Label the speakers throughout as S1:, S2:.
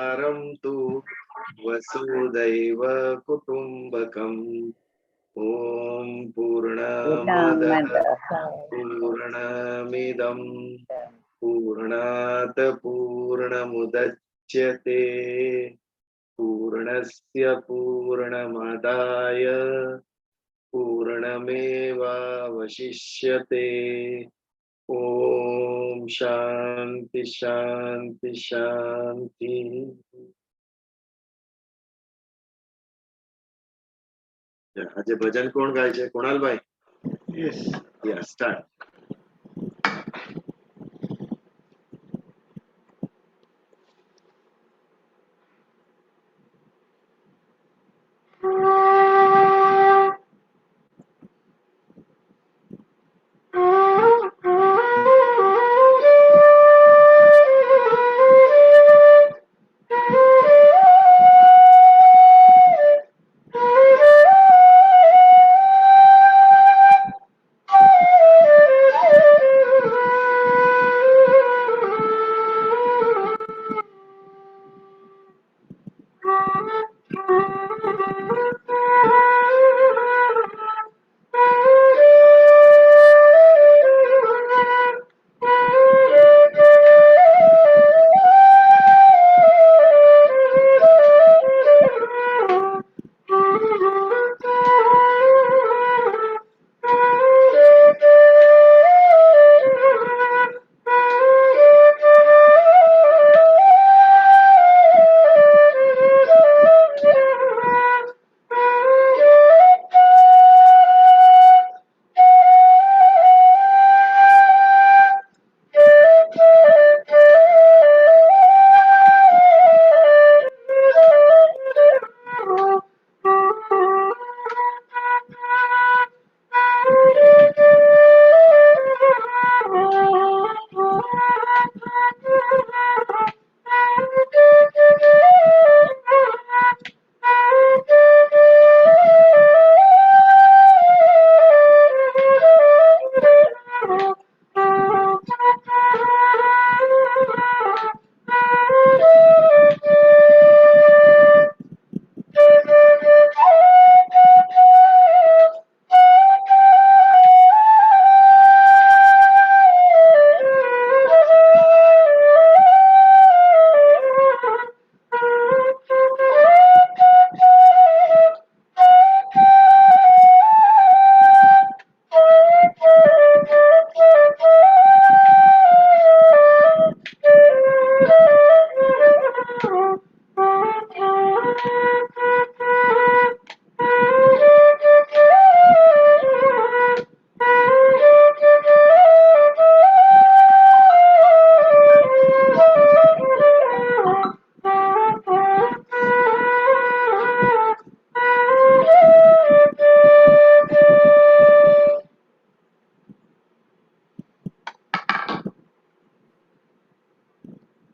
S1: सारं तु वसुदैव कुटुम्बकम्। ॐ पूर्णमदः पूर्णमिदं पूर्णात् पूर्णमुदच्यते पूर्णस्य पूर्णमादाय पूर्णमेवावशिष्यते। ओम शांति शांति शांति। આજે ભજન કોણ ગાય છે? કુણાલભાઈ?
S2: Yes.
S1: Yeah, start.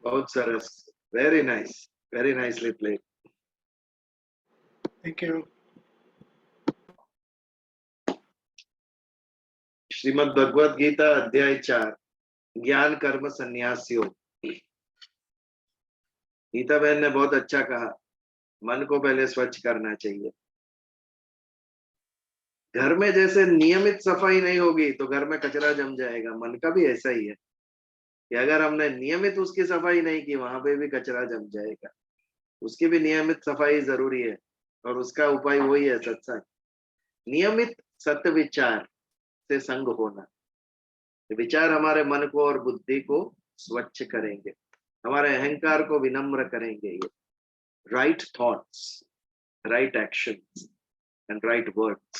S1: बहुत सरस. Very nice. Very nicely played.
S2: Thank you.
S1: Shrimad Bhagavad Gita अध्याय 4 ज्ञान कर्म संन्यास योग. गीता बहन ने बहुत अच्छा कहा, मन को पहले स्वच्छ करना चाहिए. घर में जैसे नियमित सफाई नहीं होगी तो घर में कचरा जम जाएगा. मन का भी ऐसा ही है कि अगर हमने नियमित उसकी सफाई नहीं की, वहां पे भी कचरा जम जाएगा. उसकी भी नियमित सफाई जरूरी है और उसका उपाय वही है सत्संग. नियमित सत्य विचार से संग होना. विचार हमारे मन को और बुद्धि को स्वच्छ करेंगे, हमारे अहंकार को विनम्र करेंगे. ये right thoughts, right actions and right words.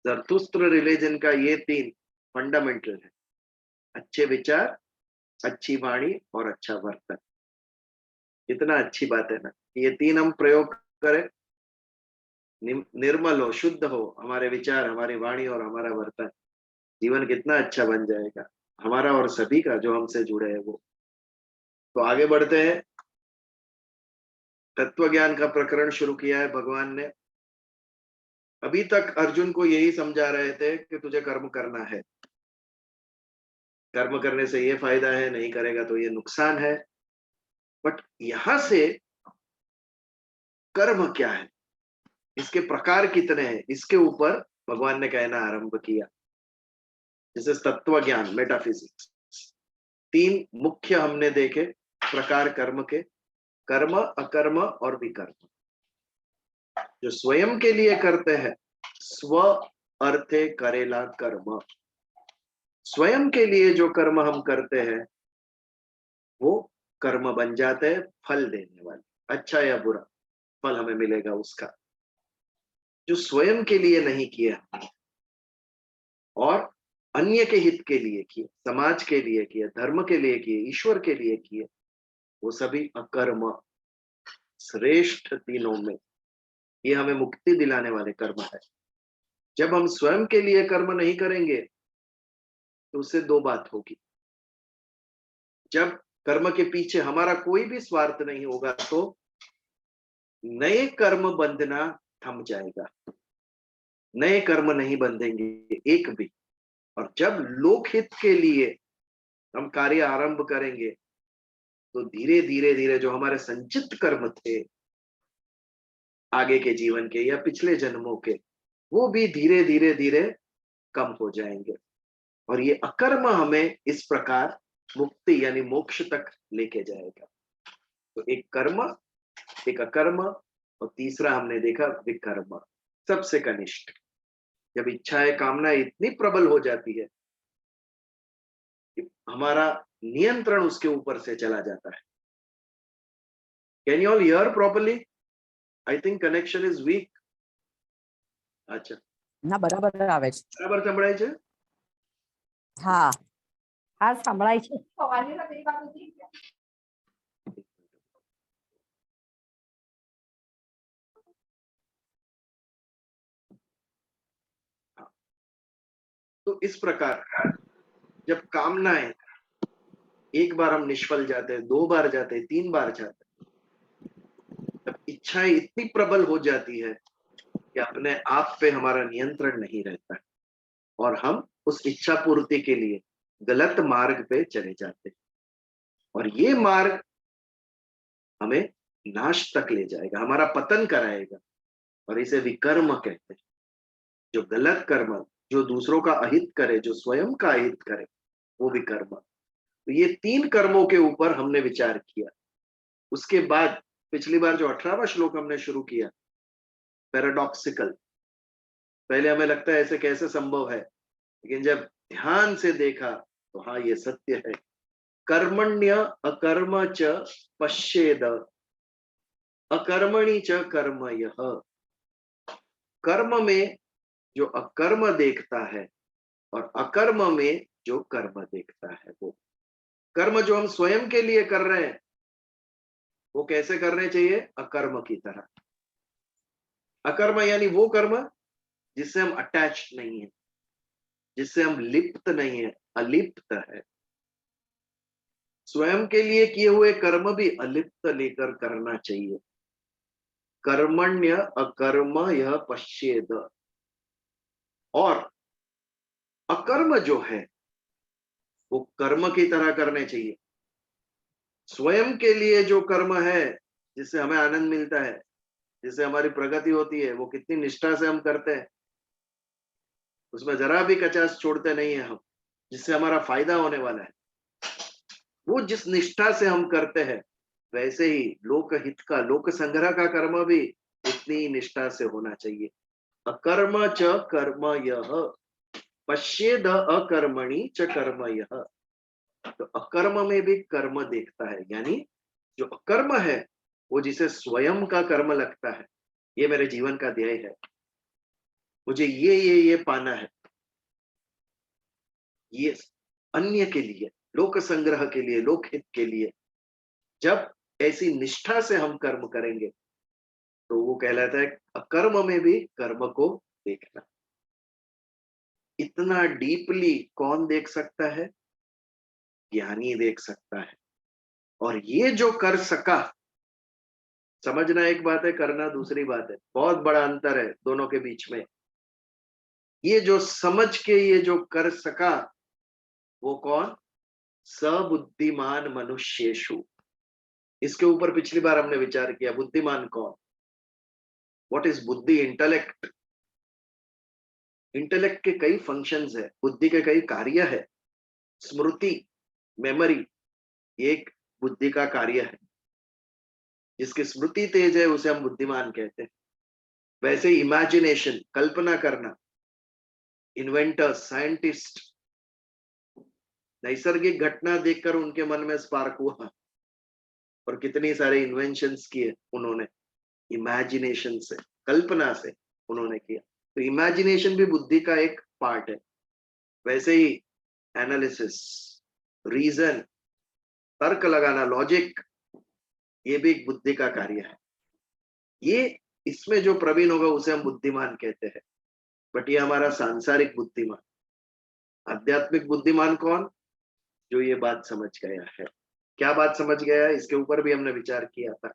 S1: Zarathustra religion का ये 3 फंडामेंटल है. अच्छे विचार, अच्छी वाणी और अच्छा वर्तन. कितना अच्छी बात है ना. ये 3 हम प्रयोग करें, निर्मल हो, शुद्ध हो हमारे विचार, हमारी वाणी और हमारा वर्तन, जीवन कितना अच्छा बन जाएगा हमारा और सभी का जो हमसे जुड़े हैं वो. तो आगे बढ़ते हैं. तत्व ज्ञान का प्रकरण शुरू किया है भगवान ने. अभी तक अर्जुन को यही समझा रहे थे कि तुझे कर्म करना है, कर्म करने से ये फायदा है, नहीं करेगा तो ये नुकसान है. बट यहां से कर्म क्या है, इसके प्रकार कितने हैं, इसके ऊपर भगवान ने कहना आरंभ किया। जैसे तत्व ज्ञान, मेटाफिजिक्स, तीन मुख्य हमने देखे प्रकार कर्म के, कर्म, अकर्म और विकर्म। जो स्वयं के लिए करते हैं, स्व अर्थे करेला कर्म, स्वयं के लिए जो कर्म हम करते हैं वो कर्म बन जाते हैं फल देने वाले, अच्छा या बुरा फल हमें मिलेगा उसका। जो स्वयं के लिए नहीं किया और अन्य के हित के लिए किए, समाज के लिए किए, धर्म के लिए किए, ईश्वर के लिए किए, वो सभी अकर्म, श्रेष्ठ तीनों में ये हमें मुक्ति दिलाने वाले कर्म है। जब हम स्वयं के लिए कर्म नहीं करेंगे तो उससे दो बात होगी। जब कर्म के पीछे हमारा कोई भी स्वार्थ नहीं होगा तो नए कर्म बंधना थम जाएगा, नए कर्म नहीं बंधेंगे एक भी। और जब लोकहित के लिए हम कार्य आरंभ करेंगे तो धीरे धीरे धीरे जो हमारे संचित कर्म थे आगे के जीवन के या पिछले जन्मों के, वो भी धीरे धीरे धीरे कम हो जाएंगे। और ये अकर्म हमें इस प्रकार मुक्ति यानी मोक्ष तक लेके जाएगा। तो एक कर्म, एक अकर्म और तीसरा हमने देखा विकर्म, सबसे कनिष्ठ। जब इच्छाएं कामना इतनी प्रबल हो जाती है कि हमारा नियंत्रण उसके ऊपर से चला जाता है। Can you all here properly? I think connection is weak. अच्छा,
S2: ના બરાબર આવે છે.
S1: બરાબર સંભળાય છે?
S2: હા હા સંભળાય છે.
S1: तो इस प्रकार जब कामनाएं एक बार हम निष्फल जाते हैं, दो बार जाते हैं, तीन बार जाते हैं, तब इच्छाएं इतनी प्रबल हो जाती है कि अपने आप पे हमारा नियंत्रण नहीं रहता है और हम उस इच्छा पूर्ति के लिए गलत मार्ग पे चले जाते हैं। और ये मार्ग हमें नाश तक ले जाएगा, हमारा पतन कराएगा। और इसे विकर्म कहते हैं। जो गलत कर्म, जो दूसरों का अहित करे, जो स्वयं का अहित करे, वो विकर्म। तो ये तीन कर्मों के ऊपर हमने विचार किया। उसके बाद पिछली बार जो 18वां श्लोक हमने शुरू किया, पैराडॉक्सिकल, पहले हमें लगता है ऐसे कैसे संभव है, लेकिन जब ध्यान से देखा तो हाँ ये सत्य है। कर्मण्य अकर्म च पश्येद अकर्मणि च कर्म यह। कर्म में जो अकर्म देखता है और अकर्म में जो कर्म देखता है, वो कर्म जो हम स्वयं के लिए कर रहे हैं वो कैसे करने चाहिए? अकर्म की तरह। अकर्म यानी वो कर्म जिससे हम अटैच नहीं है, जिससे हम लिप्त नहीं है, अलिप्त है। स्वयं के लिए किए हुए कर्म भी अलिप्त लेकर करना चाहिए। कर्मण्य अकर्म यह पश्येद। और अकर्म जो है वो कर्म की तरह करने चाहिए। स्वयं के लिए जो कर्म है जिससे हमें आनंद मिलता है, जिससे हमारी प्रगति होती है, वो कितनी निष्ठा से हम करते हैं, उसमें जरा भी कचास छोड़ते नहीं है हम, जिससे हमारा फायदा होने वाला है, वो जिस निष्ठा से हम करते हैं, वैसे ही लोकहित का, लोक संग्रह का कर्म भी उतनी निष्ठा से होना चाहिए। अकर्म च कर्म यह पश्येद अकर्मणि च कर्म यह। तो अकर्म में भी कर्म देखता है, यानी जो अकर्म है वो जिसे स्वयं का कर्म लगता है, ये मेरे जीवन का ध्येय है, मुझे ये पाना है, ये अन्य के लिए, लोक संग्रह के लिए, लोकहित के लिए। जब ऐसी निष्ठा से हम कर्म करेंगे तो वो कहलाता है अकर्म में भी कर्म को देखना। इतना डीपली कौन देख सकता है? ज्ञानी देख सकता है। और ये जो कर सका, समझना एक बात है, करना दूसरी बात है, बहुत बड़ा अंतर है दोनों के बीच में। ये जो समझ के ये जो कर सका वो कौन? सबुद्धिमान मनुष्येषु। इसके ऊपर पिछली बार हमने विचार किया, बुद्धिमान कौन, व्हाट इज बुद्धि, इंटेलेक्ट। इंटेलेक्ट के कई फंक्शंस है, बुद्धि के कई कार्य है। स्मृति, मेमोरी, एक बुद्धि का कार्य है। जिसकी स्मृति तेज है उसे हम बुद्धिमान कहते हैं। वैसे इमेजिनेशन, कल्पना करना, इन्वेंटर्स, साइंटिस्ट, नैसर्गिक घटना देखकर उनके मन में स्पार्क हुआ और कितनी सारे इन्वेंशंस किए उन्होंने, इमेजिनेशन से, कल्पना से उन्होंने किया। तो इमेजिनेशन भी बुद्धि का एक पार्ट है। वैसे ही एनालिसिस, रीजन, तर्क लगाना, लॉजिक, ये भी एक बुद्धि का कार्य है। ये इसमें जो प्रवीण होगा उसे हम बुद्धिमान कहते हैं। बट ये हमारा सांसारिक बुद्धिमान। आध्यात्मिक बुद्धिमान कौन, जो ये बात समझ गया है। क्या बात समझ गया है, इसके ऊपर भी हमने विचार किया था।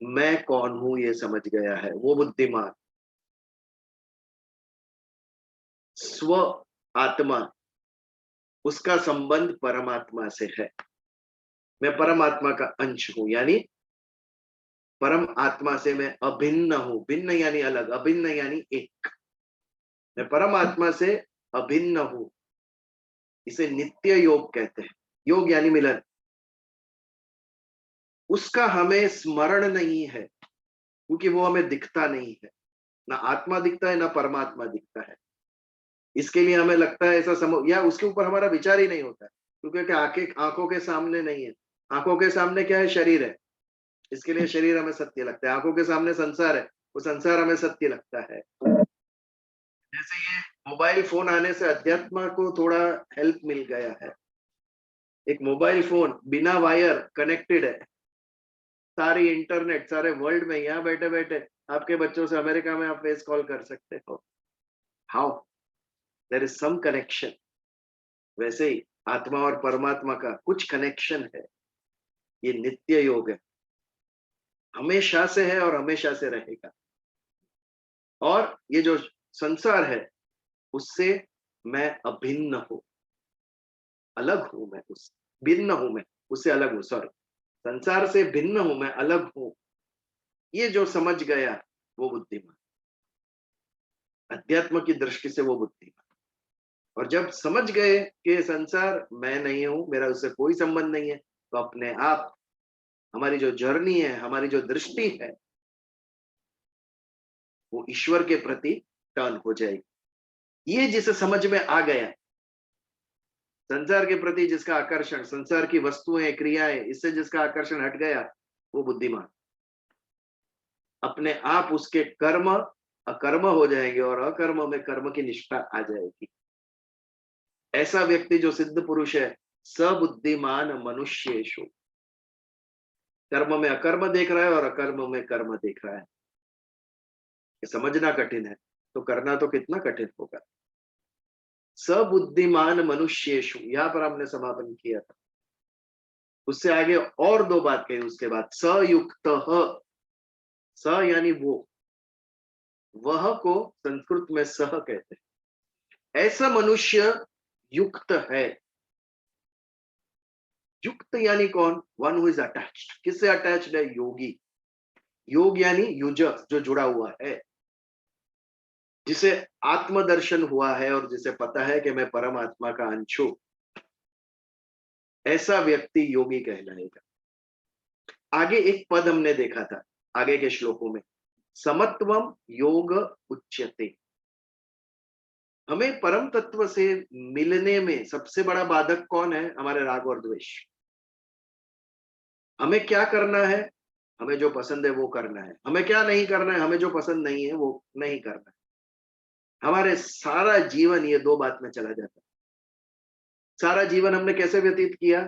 S1: मैं कौन हूं ये समझ गया है, वो बुद्धिमान। स्व आत्मा, उसका संबंध परमात्मा से है। मैं परमात्मा का अंश हूं, यानी परम आत्मा से मैं अभिन्न हूं। भिन्न यानी अलग, अभिन्न यानी एक। मैं परमात्मा से अभिन्न हूं। इसे नित्य योग कहते हैं। योग यानी मिलन। उसका हमें स्मरण नहीं है क्योंकि वो हमें दिखता नहीं है। ना आत्मा दिखता है, ना परमात्मा दिखता है। इसके लिए हमें लगता है ऐसा या उसके ऊपर हमारा विचार ही नहीं होता है, क्योंकि आंखों के सामने नहीं है। आंखों के सामने क्या है, शरीर है। इसके लिए शरीर हमें सत्य लगता है। आंखों के सामने संसार है, वो संसार हमें सत्य लगता है। जैसे ये मोबाइल फोन आने से अध्यात्म को थोड़ा हेल्प मिल गया है। एक मोबाइल फोन बिना वायर कनेक्टेड है, सारी इंटरनेट सारे वर्ल्ड में, यहाँ बैठे बैठे आपके बच्चों से अमेरिका में आप फेस कॉल कर सकते हो। How, there is some connection. वैसे ही आत्मा और परमात्मा का कुछ कनेक्शन है। ये नित्य योग है, हमेशा से है और हमेशा से रहेगा। और ये जो संसार है उससे मैं अभिन्न हूं, अलग हूं। मैं उस भिन्न हूं, मैं उससे अलग हूं। सॉरी, संसार से भिन्न हूं, मैं अलग हूं। ये जो समझ गया वो बुद्धिमान, अध्यात्म की दृष्टि से वो बुद्धिमान। और जब समझ गए कि संसार मैं नहीं हूं, मेरा उससे कोई संबंध नहीं है, तो अपने आप हमारी जो जर्नी है, हमारी जो दृष्टि है, वो ईश्वर के प्रति टर्न हो जाएगी। ये जिसे समझ में आ गया, संसार के प्रति जिसका आकर्षण, संसार की वस्तुएं, क्रियाएं, इससे जिसका आकर्षण हट गया, वो बुद्धिमान। अपने आप उसके कर्म अकर्म हो जाएंगे और अकर्म में कर्म की निष्ठा आ जाएगी। ऐसा व्यक्ति जो सिद्ध पुरुष है, सबुद्धिमान मनुष्येषु। कर्म में अकर्म देख रहा है और अकर्म में कर्म देख रहा है। ये समझना कठिन है, तो करना तो कितना कठिन होगा। सबुद्धिमान मनुष्येषु, यहां पर हमने समापन किया था। उससे आगे और दो बात कही उसके बाद, सयुक्त। स यानी वो, वह को संस्कृत में सह कहते हैं। ऐसा मनुष्य युक्त है। युक्त यानी कौन, वन हु इज अटैच्ड। किससे अटैच्ड है, योगी। योग यानी युज, जो जुड़ा हुआ है, जिसे आत्मदर्शन हुआ है और जिसे पता है कि मैं परमात्मा का अंश हूं, ऐसा व्यक्ति योगी कहलाएगा। आगे एक पद हमने देखा था, आगे के श्लोकों में, समत्वम योग उच्यते। हमें परम तत्व से मिलने में सबसे बड़ा बाधक कौन है, हमारे राग और द्वेष। हमें क्या करना है, हमें जो पसंद है वो करना है। हमें क्या नहीं करना है, हमें जो पसंद नहीं है वो नहीं करना है। हमारे सारा जीवन ये दो बात में चला जाता है। सारा जीवन हमने कैसे व्यतीत किया,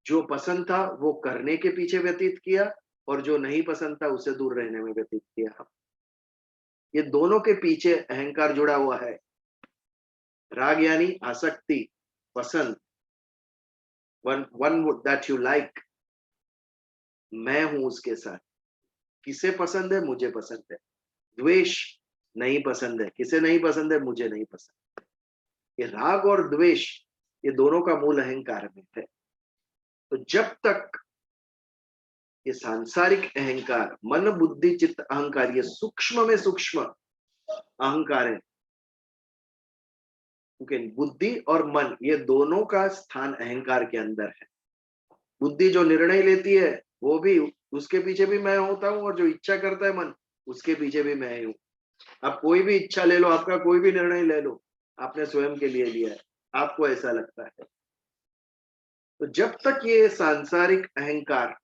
S1: जो पसंद था वो करने के पीछे व्यतीत किया, और जो नहीं पसंद था उससे दूर रहने में व्यतीत किया। हम ये दोनों के पीछे अहंकार जुड़ा हुआ है। राग यानी आसक्ति, पसंद, वन दैट यू लाइक, मैं हूं उसके साथ। किसे पसंद है, मुझे पसंद है। द्वेष, नहीं पसंद है। किसे नहीं पसंद है, मुझे नहीं पसंद। ये राग और द्वेष, ये दोनों का मूल अहंकार में है। तो जब तक ये सांसारिक अहंकार, मन बुद्धि चित्त अहंकार, ये सूक्ष्म में सूक्ष्म अहंकार है। क्योंकि बुद्धि और मन ये दोनों का स्थान अहंकार के अंदर है। बुद्धि जो निर्णय लेती है वो भी, उसके पीछे भी मैं होता हूँ, और जो इच्छा करता है मन, उसके पीछे भी मैं हूँ। आप कोई भी इच्छा ले लो, आपका कोई भी निर्णय ले लो, आपने स्वयं के लिए लिया है, आपको ऐसा लगता है। तो जब तक ये सांसारिक अहंकार,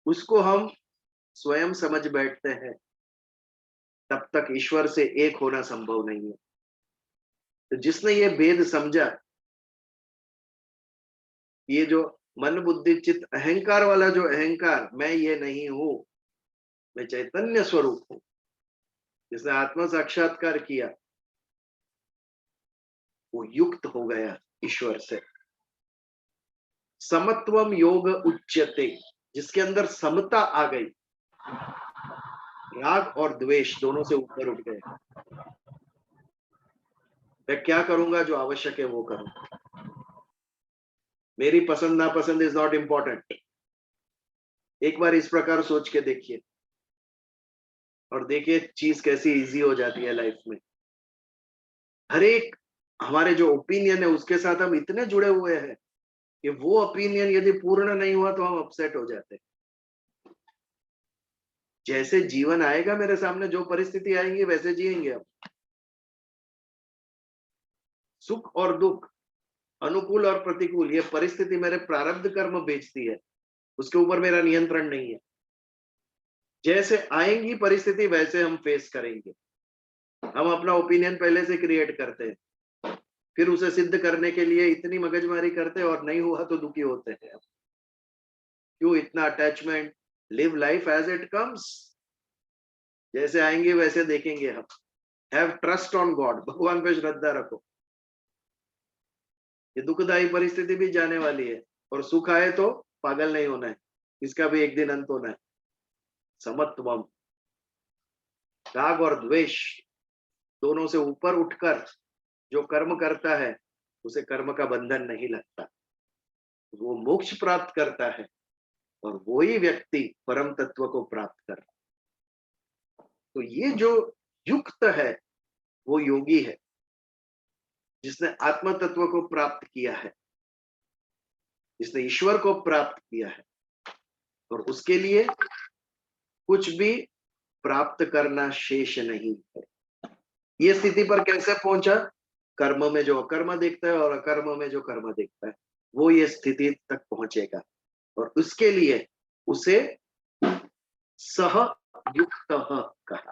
S1: उसको हम स्वयं समझ बैठते हैं, तब तक ईश्वर से एक होना संभव नहीं है। तो जिसने ये भेद समझा, ये जो मन बुद्धि चित्त अहंकार वाला जो अहंकार, मैं ये नहीं हूं, मैं चैतन्य स्वरूप हूं, जिसने आत्म साक्षात्कार किया, वो युक्त हो गया ईश्वर से। समत्वम योग उच्यते, जिसके अंदर समता आ गई, राग और द्वेष दोनों से ऊपर उठ गए। मैं क्या करूंगा, जो आवश्यक है वो करूंगा, मेरी पसंद नापसंद इज नॉट इंपॉर्टेंट। एक बार इस प्रकार सोच के देखिए, और देखिए चीज कैसी इजी हो जाती है लाइफ में। हर एक हमारे जो ओपिनियन है उसके साथ हम इतने जुड़े हुए हैं कि वो ओपिनियन यदि पूर्ण नहीं हुआ तो हम अपसेट हो जाते हैं। जैसे जीवन आएगा मेरे सामने, जो परिस्थिति आएंगी वैसे जिएंगे हम। सुख और दुख, अनुकूल और प्रतिकूल, ये परिस्थिति मेरे प्रारब्ध कर्म भेजती है, उसके ऊपर मेरा नियंत्रण नहीं है। जैसे आएंगी परिस्थिति वैसे हम फेस करेंगे। हम अपना ओपिनियन पहले से क्रिएट करते हैं, फिर उसे सिद्ध करने के लिए इतनी मगजमारी करते हैं, और नहीं हुआ तो दुखी होते हैं। क्यों इतना attachment? Live life as it comes, जैसे आएंगे वैसे देखेंगे हम। हैव ट्रस्ट ऑन गॉड, भगवान पे श्रद्धा रखो। ये दुखदायी परिस्थिति भी जाने वाली है, और सुख आए तो पागल नहीं होना है, इसका भी एक दिन अंत होना है। समत्वम, राग और द्वेष दोनों से ऊपर उठकर जो कर्म करता है, उसे कर्म का बंधन नहीं लगता, वो मोक्ष प्राप्त करता है, और वही व्यक्ति परम तत्व को प्राप्त कर। तो ये जो युक्त है वो योगी है, जिसने आत्म तत्व को प्राप्त किया है, जिसने ईश्वर को प्राप्त किया है, और उसके लिए कुछ भी प्राप्त करना शेष नहीं है। ये स्थिति पर कैसे पहुंचा? कर्म में जो अकर्म देखता है और अकर्म में जो कर्म देखता है, वो ये स्थिति तक पहुंचेगा। और उसके लिए उसे सह युक्त कहा,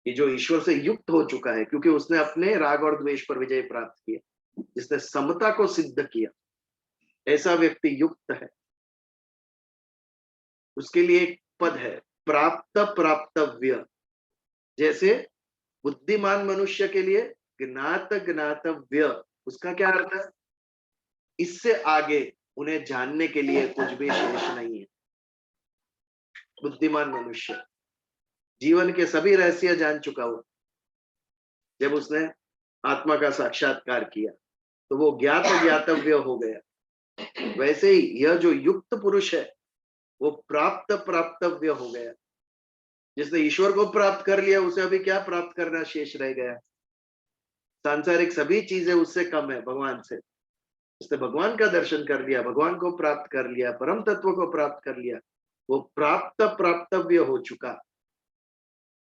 S1: कि जो ईश्वर से युक्त हो चुका है, क्योंकि उसने अपने राग और द्वेष पर विजय प्राप्त किया, जिसने समता को सिद्ध किया, ऐसा व्यक्ति युक्त है। उसके लिए एक पद है, प्राप्त प्राप्तव्य। जैसे बुद्धिमान मनुष्य के लिए ज्ञात ज्ञातव्य, उसका क्या अर्थ है? इससे आगे उन्हें जानने के लिए कुछ भी शेष नहीं है। बुद्धिमान मनुष्य जीवन के सभी रहस्य जान चुका हो। जब उसने आत्मा का साक्षात्कार किया तो वो ज्ञात ज्ञातव्य हो गया। वैसे ही यह जो युक्त पुरुष है वो प्राप्त प्राप्तव्य हो गया। जिसने ईश्वर को प्राप्त कर लिया, उसे अभी क्या प्राप्त करना शेष रह गया? सांसारिक सभी चीजें उससे कम है भगवान से। उसने भगवान का दर्शन कर लिया, भगवान को प्राप्त कर लिया, परम तत्व को प्राप्त कर लिया, वो प्राप्त प्राप्तव्य हो चुका।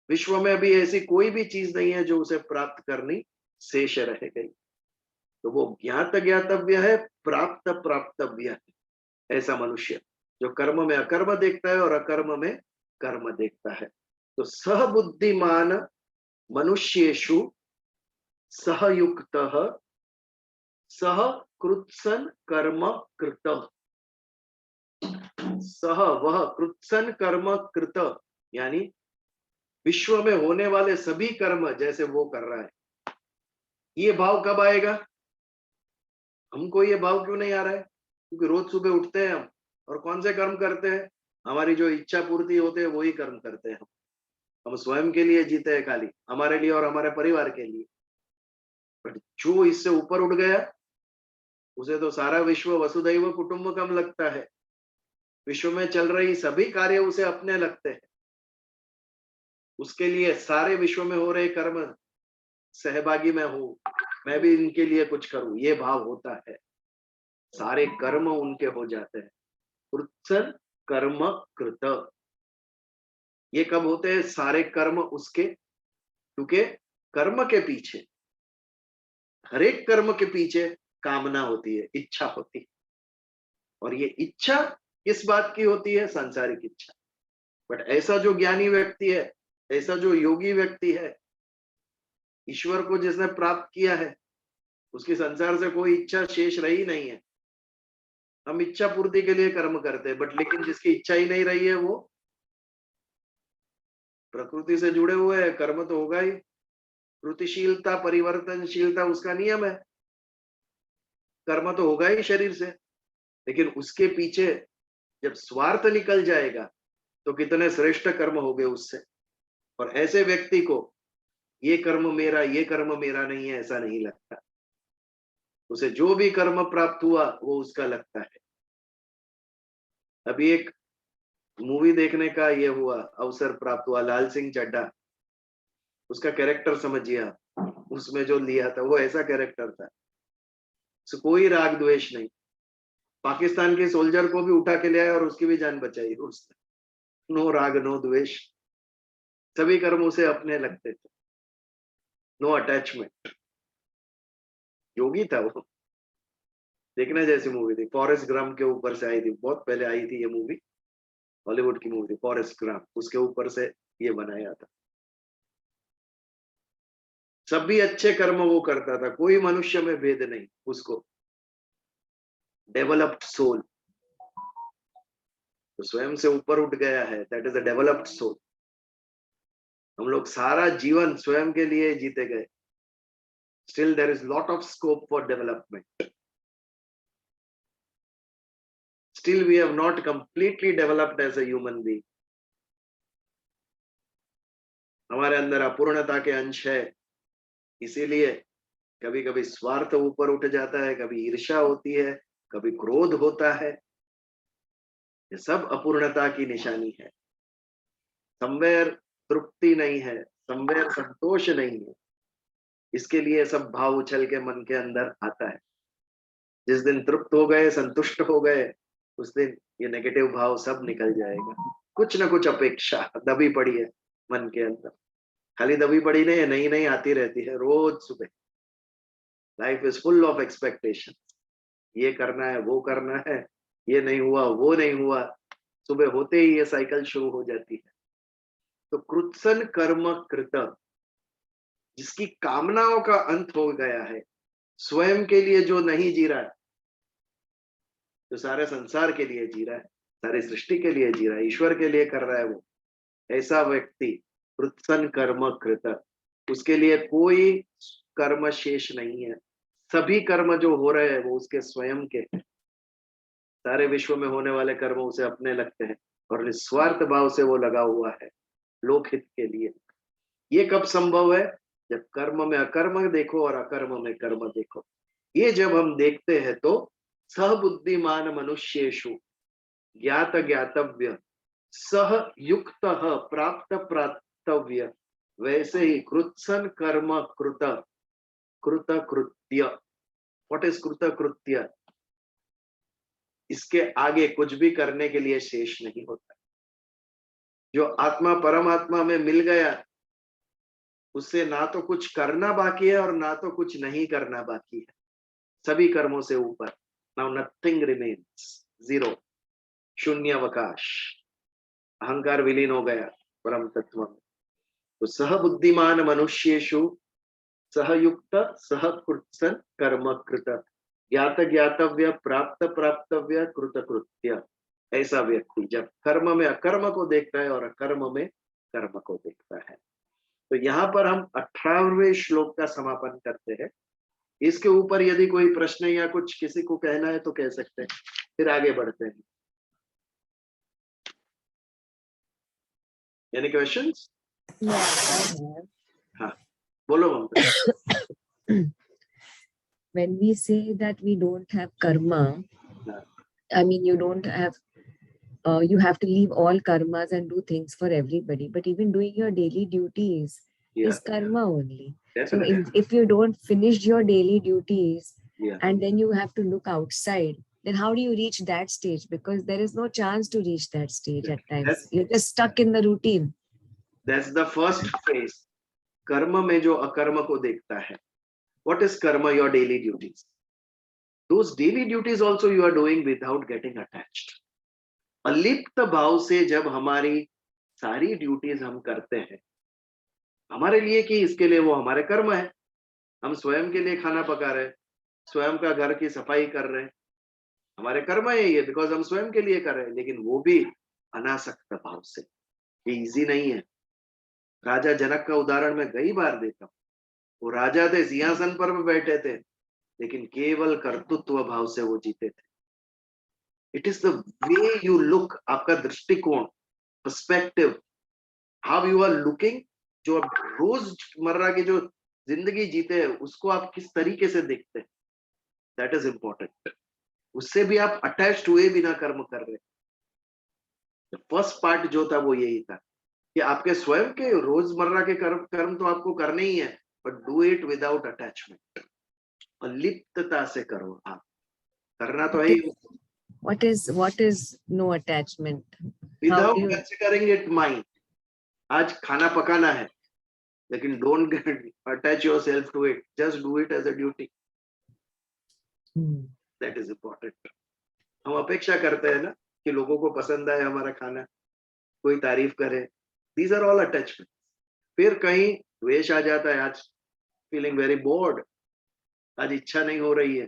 S1: विश्व में अभी ऐसी कोई भी चीज नहीं है जो उसे प्राप्त करनी शेष रह गई। तो वो ज्ञात ज्ञातव्य है, प्राप्त प्राप्तव्य है। ऐसा मनुष्य जो कर्म में अकर्म देखता है और अकर्म में कर्म देखता है। तो सहबुद्धिमान मनुष्येषु सहयुक्त सह कृत्सन कर्म कृत। सह, वह, कृत्सन कर्म कृत, यानी विश्व में होने वाले सभी कर्म जैसे वो कर रहा है। ये भाव कब आएगा? हमको ये भाव क्यों नहीं आ रहा है? क्योंकि रोज सुबह उठते हैं हम, और कौन से कर्म करते हैं? हमारी जो इच्छा पूर्ति होते हैं वही कर्म करते हैं। हम स्वयं के लिए जीते हैं, खाली हमारे लिए और हमारे परिवार के लिए। बट जो इससे ऊपर उठ गया, उसे तो सारा विश्व वसुधैव कुटुंबकम लगता है। विश्व में चल रही सभी कार्य उसे अपने लगते हैं, उसके लिए सारे विश्व में हो रहे कर्म सहभागी मैं हूं, मैं भी इनके लिए कुछ करूं, ये भाव होता है, सारे कर्म उनके हो जाते हैं। कृत्सन कर्म कृत, ये कब होते हैं? सारे कर्म उसके, क्योंकि कर्म के पीछे, हर एक कर्म के पीछे कामना होती है, इच्छा होती है, और ये इच्छा किस बात की होती है? सांसारिक इच्छा। बट ऐसा जो ज्ञानी व्यक्ति है, ऐसा जो योगी व्यक्ति है, ईश्वर को जिसने प्राप्त किया है, उसकी संसार से कोई इच्छा शेष रही नहीं है। हम इच्छा पूर्ति के लिए कर्म करते हैं, बट लेकिन जिसकी इच्छा ही नहीं रही है, वो प्रकृति से जुड़े हुए हैं, कर्म तो होगा ही। कृतिशीलता, परिवर्तनशीलता उसका नियम है, कर्म तो होगा ही शरीर से। लेकिन उसके पीछे जब स्वार्थ निकल जाएगा तो कितने श्रेष्ठ कर्म हो गए उससे। और ऐसे व्यक्ति को ये कर्म मेरा, ये कर्म मेरा नहीं है, ऐसा नहीं लगता। उसे जो भी कर्म प्राप्त हुआ वो उसका लगता है। अभी एक मूवी देखने का ये हुआ, अवसर प्राप्त हुआ, लाल सिंह चड्ढा, उसका कैरेक्टर समझिए आप, उसमें जो लिया था वो ऐसा कैरेक्टर था, उससे कोई राग द्वेष नहीं। पाकिस्तान के सोल्जर को भी उठा के ले आया और उसकी भी जान बचाई उसने। नो राग नो द्वेष, सभी कर्म उसे अपने लगते थे, नो अटैचमेंट। योगी था वो। देखने जैसी मूवी थी, फॉरेस्ट ग्राम के ऊपर से आई थी, बहुत पहले आई थी ये मूवी, हॉलीवुड की मूवी थी फॉरेस्ट ग्राम, उसके ऊपर से ये बनाया था। सभी अच्छे कर्म वो करता था, कोई मनुष्य में भेद नहीं उसको। डेवलप्ड सोल, तो स्वयं से ऊपर उठ गया है, that is a developed soul. हम लोग सारा जीवन स्वयं के लिए जीते गए, still there is lot of scope for development, still we have not completely developed as a human being. हमारे अंदर अपूर्णता के अंश है, इसीलिए कभी कभी स्वार्थ ऊपर उठ जाता है, कभी ईर्ष्या होती है, कभी क्रोध होता है। ये सब अपूर्णता की निशानी है। समवेयर तृप्ति नहीं है, समवेयर संतोष नहीं है, इसके लिए सब भाव उछल के मन के अंदर आता है। जिस दिन तृप्त हो गए, संतुष्ट हो गए, उस दिन ये नेगेटिव भाव सब निकल जाएगा। कुछ ना कुछ अपेक्षा दबी पड़ी है मन के अंदर, खाली दबी पड़ी नहीं, नई नई आती रहती है रोज सुबह। Life is full of expectation, ये करना है, वो करना है, ये नहीं हुआ, वो नहीं हुआ, सुबह होते ही ये साइकिल शुरू हो जाती है। तो कृत्सन कर्म कृत, जिसकी कामनाओं का अंत हो गया है, स्वयं के लिए जो नहीं जी रहा है, जो सारे संसार के लिए जी रहा है, सारी सृष्टि के लिए जी रहा है, ईश्वर के लिए कर रहा है वो, ऐसा व्यक्ति कृत्सन कर्म कृत, उसके लिए कोई कर्म शेष नहीं है। सभी कर्म जो हो रहे हैं वो उसके स्वयं के, सारे विश्व में होने वाले कर्म उसे अपने लगते हैं और निस्वार्थ भाव से वो लगा हुआ है लोकहित के लिए। ये कब संभव है? जब कर्म में अकर्म देखो और अकर्म में कर्म देखो। ये जब हम देखते हैं तो सह बुद्धिमान मनुष्येषु ज्ञात ज्ञातव्य सह युक्त प्राप्त प्राप्तव्य, वैसे ही कृत्सन कर्म कृत कृत कृत्य। व्हाट इज कृत कृत्य? इसके आगे कुछ भी करने के लिए शेष नहीं होता। जो आत्मा परमात्मा में मिल गया, उससे ना तो कुछ करना बाकी है और ना तो कुछ नहीं करना बाकी है, सभी कर्मों से ऊपर। नाउ नथिंग रिमेन्स, जीरो, शून्यावकाश, अहंकार विलीन हो गया परम तत्व में। तो सह बुद्धिमान मनुष्येषु सहयुक्त सह कृत्सन कर्म कृत ज्ञात ज्ञातव्य प्राप्त प्राप्तव्य कृत कृत्य। ऐसा व्यक्ति जब कर्म में अकर्म को देखता है और अकर्म में कर्म को देखता है। तो यहाँ पर हम 18वें श्लोक का समापन करते हैं। इसके ऊपर यदि कोई प्रश्न या कुछ किसी को कहना है तो कह सकते हैं, फिर आगे बढ़ते हैं। Any questions?
S3: Yeah, I have.
S1: हाँ, बोलो ममता।
S3: When we say that we don't have karma,
S1: हाँ,
S3: I mean, you don't have you have to leave all karmas and do things for everybody. But even doing your daily duties
S1: Yeah,
S3: is karma only. So
S1: definitely.
S3: if you don't finish your daily duties
S1: Yeah,
S3: and then you have to look outside, then how do you reach that stage? Because there is no chance to reach that stage at times.
S1: that's
S3: You're just stuck in the routine.
S1: that's the first phase. कर्म में जो अकर्म को देखता है. What is karma? Your daily duties. Those daily duties also you are doing without getting attached. अलिप्त भाव से जब हमारी सारी ड्यूटीज हम करते हैं हमारे लिए कि इसके लिए, वो हमारे कर्म है. हम स्वयं के लिए खाना पका रहे हैं, स्वयं का घर की सफाई कर रहे हैं, हमारे कर्म है ये, बिकॉज हम स्वयं के लिए कर रहे हैं. लेकिन वो भी अनासक्त भाव से. ये इजी नहीं है. राजा जनक का उदाहरण मैं कई बार देता हूँ. वो राजा थे, सिंहासन पर भी बैठे थे, लेकिन केवल कर्तृत्व भाव से वो जीते थे. It is the way you look, आपका दृष्टिकोण, perspective, how you are looking. जो आप रोजमर्रा की जो जिंदगी जीते हैं उसको आप किस तरीके से देखते हैं, दैट इज इंपॉर्टेंट. उससे भी आप अटैच्ड हुए बिना कर्म कर रहे. फर्स्ट पार्ट जो था वो यही था कि आपके स्वयं के रोजमर्रा के कर्म तो आपको करने ही है, but do it without attachment. अलिप्तता से करो. आप करना तो है ही.
S3: What is no attachment?
S1: Without
S3: you-
S1: considering it mind. आज खाना पकाना है, लेकिन don't attach yourself to it, just do it as a duty. That is important. हम अपेक्षा करते हैं ना कि लोगों को पसंद आए हमारा खाना, कोई तारीफ करे. These are all attachment. फिर कहीं द्वेष आ जाता है, आज फीलिंग वेरी बोर्ड, आज इच्छा नहीं हो रही है.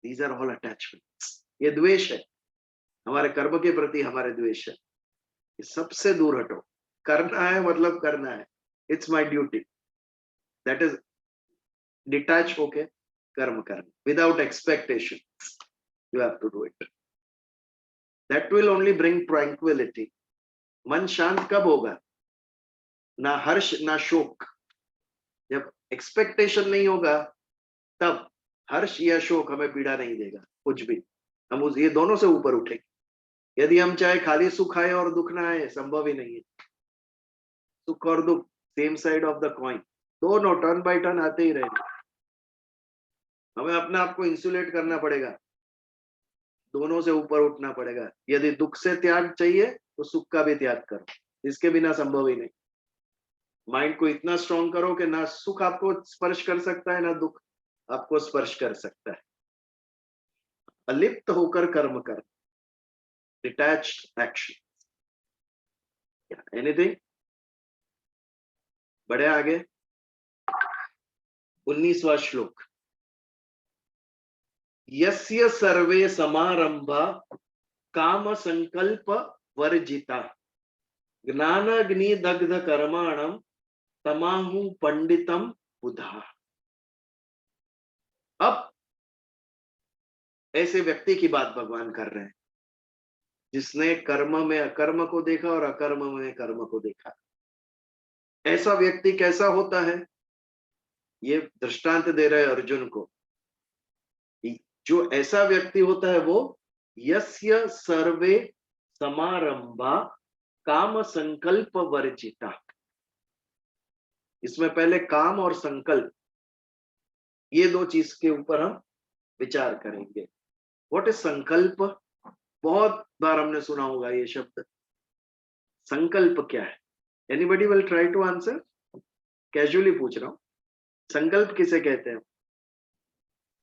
S1: These are all attachments. ये द्वेष है, हमारे कर्म के प्रति हमारे द्वेष है. ये सबसे दूर हटो. करना है मतलब करना है. It's my duty. That is detach होके कर्म करना without expectation. You have to do it. That will only bring tranquillity. मन शांत कब होगा? ना हर्ष ना शोक. जब एक्सपेक्टेशन नहीं होगा तब हर्ष या शोक हमें पीड़ा नहीं देगा कुछ भी. हम ये दोनों से ऊपर उठेंगे. यदि हम चाहे खाली सुख आए और दुख ना आए, संभव ही नहीं है. सुख और दुख same side of the coin, दोनों टर्न बाय टर्न आते ही रहेंगे. हमें अपने आप को इंसुलेट करना पड़ेगा, दोनों से ऊपर उठना पड़ेगा. यदि दुख से त्याग चाहिए तो सुख का भी त्याग करो. इसके बिना संभव ही नहीं. माइंड को इतना स्ट्रॉन्ग करो कि ना सुख आपको स्पर्श कर सकता है, ना दुख आपको स्पर्श कर सकता है. अलिप्त होकर कर्म कर. Detached action. एनीथिंग. बढ़े आगे. 19वां श्लोक. यस्य सर्वे समारंभा काम संकल्प वर्जिता ज्ञानाग्नि दग्ध कर्माणम तमाहु पंडितम बुधा. अब ऐसे व्यक्ति की बात भगवान कर रहे हैं जिसने कर्म में अकर्म को देखा और अकर्म में कर्म को देखा. ऐसा व्यक्ति कैसा होता है? ये दृष्टांत दे रहे अर्जुन को. जो ऐसा व्यक्ति होता है वो यस्य सर्वे समारंभा काम संकल्प वर्जिता. इसमें पहले काम और संकल्प, ये दो चीज के ऊपर हम विचार करेंगे. व्हाट इज संकल्प? बहुत बार हमने सुना होगा ये शब्द. संकल्प क्या है? Anybody will try to answer? Casually पूछ रहा हूं. संकल्प किसे कहते हैं?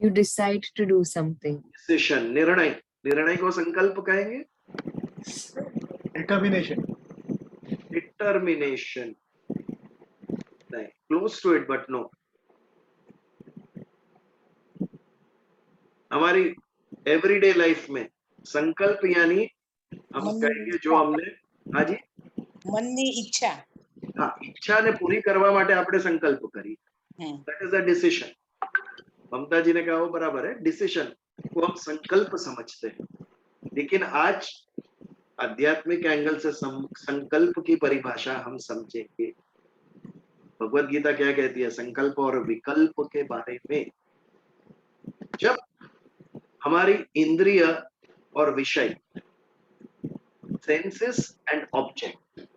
S3: You decide to do something.
S1: Decision, निर्णय. निर्णय को संकल्प कहेंगे.
S4: Determination.
S1: डिटर्मिनेशन नहीं, close to it but no. हमारी एवरीडे लाइफ में संकल्प यानी हम कहेंगे जो हमने, हाँ जी,
S5: મનની ઈચ્છા.
S1: हाँ, ઈચ્છાને પૂરી કરવા માટે આપણે સંકલ્પ કરીએ. That is a decision. Mamata ji ने कहा वो बराबर है. डिसीजन को हम संकल्प समझते हैं. लेकिन आज आध्यात्मिक एंगल से संकल्प की परिभाषा हम समझेंगे. भगवत गीता क्या कहती है संकल्प और विकल्प के बारे में? जब हमारी इंद्रिय और विषय सेंसेस एंड ऑब्जेक्ट।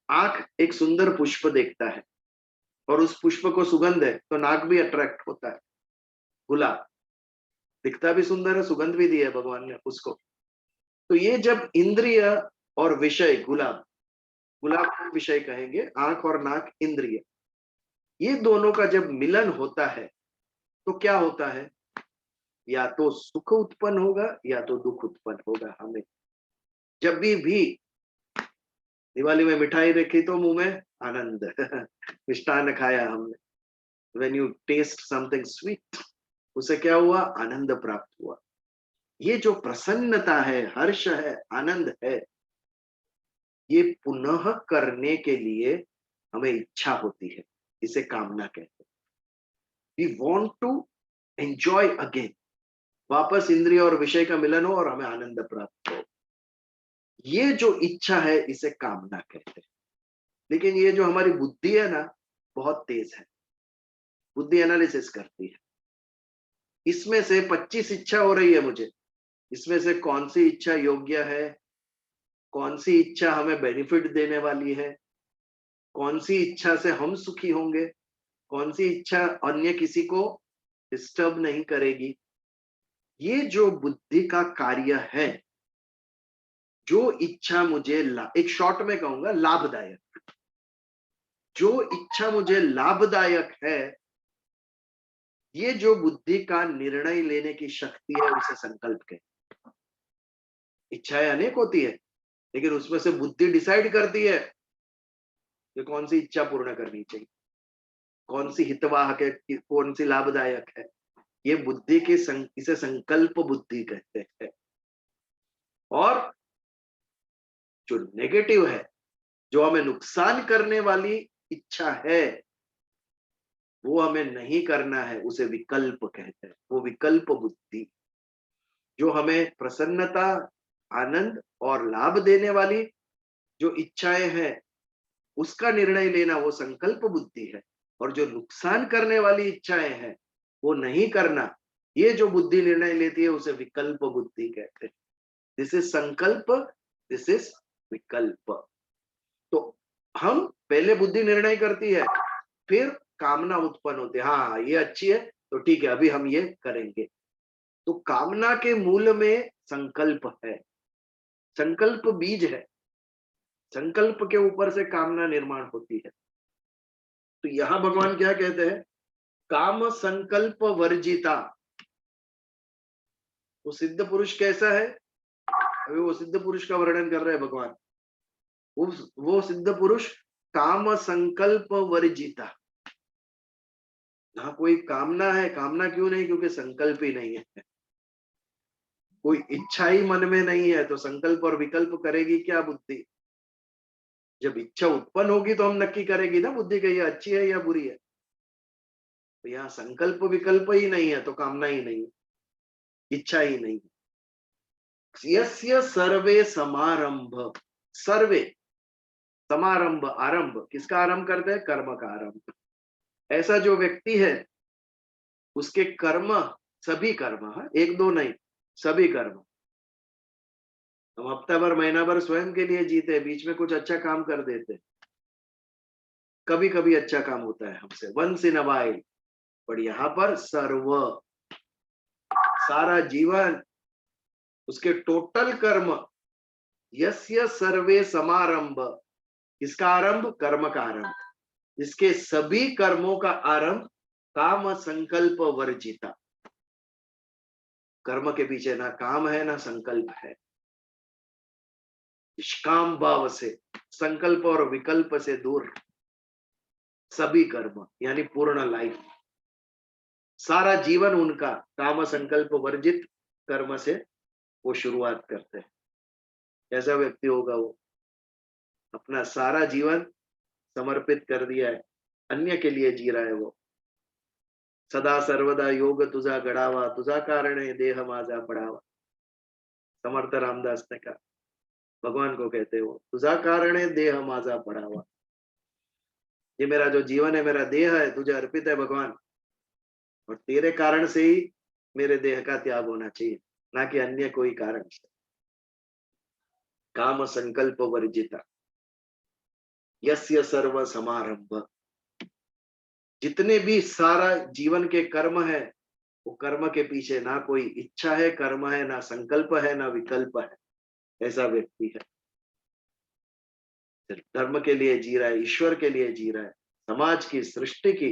S1: आंख एक सुंदर पुष्प देखता है और उस पुष्प को सुगंध है तो नाक भी अट्रैक्ट होता है। गुलाब दिखता भी सुंदर है, सुगंध भी दी है भगवान ने उसको। तो ये जब इंद्रिय और विषय, गुलाब, गुलाब को विषय कहेंगे, आंख और नाक इंद्रिय, ये दोनों का जब मिलन होता है तो क्या होता है? या तो सुख उत्पन्न होगा या तो दुख उत्पन्न होगा। हमें जब भी दिवाली में मिठाई रखी तो मुंह में आनंद मिष्टान्न खाया हमने, when you taste something sweet, उसे क्या हुआ? आनंद प्राप्त हुआ। ये जो प्रसन्नता है, हर्ष है, आनंद है, ये पुनः करने के लिए हमें इच्छा होती है, इसे कामना कहते हैं। We want to enjoy again, वापस इंद्रिय और विषय का मिलन हो और हमें आनंद प्राप्त हो। ये जो इच्छा है इसे कामना कहते हैं। लेकिन ये जो हमारी बुद्धि है ना, बहुत तेज है, बुद्धि एनालिसिस करती है। इसमें से 25 इच्छा हो रही है मुझे, इसमें से कौन सी इच्छा योग्य है, कौन सी इच्छा हमें बेनिफिट देने वाली है, कौन सी इच्छा से हम सुखी होंगे, कौन सी इच्छा अन्य किसी को डिस्टर्ब नहीं करेगी। ये जो बुद्धि का कार्य है, जो इच्छा मुझे एक शॉर्ट में कहूंगा लाभदायक, जो इच्छा मुझे लाभदायक है, ये जो बुद्धि का निर्णय लेने की शक्ति है उसे संकल्प कहते हैं। इच्छाएं अनेक होती है, लेकिन उसमें से बुद्धि डिसाइड करती है कि कौन सी इच्छा पूर्ण करनी चाहिए, कौन सी हितवाहक है, कौन सी लाभदायक है। ये बुद्धि के इसे संकल्प बुद्धि कहते हैं। और जो नेगेटिव है, जो हमें नुकसान करने वाली इच्छा है, वो हमें नहीं करना है, उसे विकल्प कहते हैं। वो विकल्प बुद्धि जो हमें प्रसन्नता, आनंद और लाभ देने वाली जो इच्छाएं हैं उसका निर्णय लेना, वो संकल्प बुद्धि है। और जो नुकसान करने वाली इच्छाएं हैं वो नहीं करना, ये जो बुद्धि निर्णय लेती है उसे विकल्प बुद्धि कहते हैं। दिस इज संकल्प, दिस इज विकल्प। तो हम पहले बुद्धि निर्णय करती है, फिर कामना उत्पन्न होती है। हाँ, ये अच्छी है तो ठीक है, अभी हम ये करेंगे। तो कामना के मूल में संकल्प है, संकल्प बीज है, संकल्प के ऊपर से कामना निर्माण होती है। तो यहां भगवान क्या कहते हैं? काम संकल्प वर्जिता। वो सिद्ध पुरुष कैसा है? अभी वो सिद्ध पुरुष का वर्णन कर रहे हैं भगवान। वो सिद्ध पुरुष काम संकल्प वर्जिता। ना कोई कामना है, कामना क्यों नहीं? क्योंकि संकल्प ही नहीं है, कोई इच्छा ही मन में नहीं है, तो संकल्प और विकल्प करेगी क्या बुद्धि? जब इच्छा उत्पन्न होगी तो हम नक्की करेगी ना बुद्धि कि ये अच्छी है या बुरी है। तो यहाँ संकल्प विकल्प ही नहीं है तो कामना ही नहीं है, इच्छा ही नहीं है। यस्य सर्वे समारंभ, सर्वे समारंभ, आरंभ किसका आरंभ करते हैं? कर्म का आरंभ। ऐसा जो व्यक्ति है उसके कर्म, सभी कर्म, एक दो नहीं, सभी कर्म। हम हफ्ता भर महीना भर स्वयं के लिए जीते, बीच में कुछ अच्छा काम कर देते, कभी कभी अच्छा काम होता है हमसे, वंस इन अ वाइल। पर यहाँ पर सर्व, सारा जीवन, उसके टोटल कर्म। यस्य सर्वे समारंभ, किसका आरंभ? कर्म का आरंभ। इसके सभी कर्मों का आरंभ काम संकल्प वर्जिता। कर्म के पीछे ना काम है ना संकल्प है। निष्काम भाव से, संकल्प और विकल्प से दूर सभी कर्म, यानी पूर्ण लाइफ, सारा जीवन उनका काम संकल्प वर्जित कर्म से वो शुरुआत करते हैं। कैसा व्यक्ति होगा वो? अपना सारा जीवन समर्पित कर दिया है, अन्य के लिए जी रहा है वो। सदा सर्वदा योग तुझा गडावा, तुझा कारणे देह माझा पडावा। समर्थ रामदास ने कहा, भगवान को कहते हो, तुझा कारणे देह माझा पडावा। ये मेरा जो जीवन है, मेरा देह है, तुझे अर्पित है भगवान, और तेरे कारण से ही मेरे देह का त्याग होना चाहिए, ना कि अन्य कोई कारण से। काम संकल्प वर्जिता यस्य सर्व समारंभ। जितने भी सारा जीवन के कर्म है, वो कर्म के पीछे ना कोई इच्छा है, कर्म है ना संकल्प है ना विकल्प है, ऐसा व्यक्ति है। सिर्फ धर्म के लिए जी रहा है, ईश्वर के लिए जी रहा है, समाज की, सृष्टि की,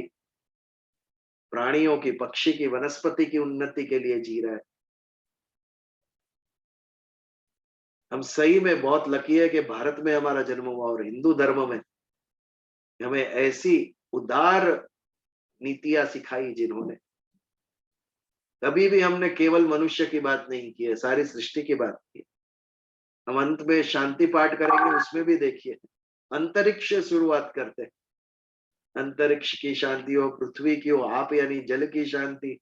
S1: प्राणियों की, पक्षी की, वनस्पति की उन्नति के लिए जी रहा है। हम सही में बहुत लकी है कि भारत में हमारा जन्म हुआ और हिंदू धर्म में हमें ऐसी उदार नीतियां सिखाई जिन्होंने। कभी भी हमने केवल मनुष्य की बात नहीं की है, सारी सृष्टि की बात की। हम अंत में शांति पाठ करेंगे, उसमें भी देखिए अंतरिक्ष से शुरुआत करते हैं। अंतरिक्ष की शांति हो, पृथ्वी की हो, आप यानी जल की शांति,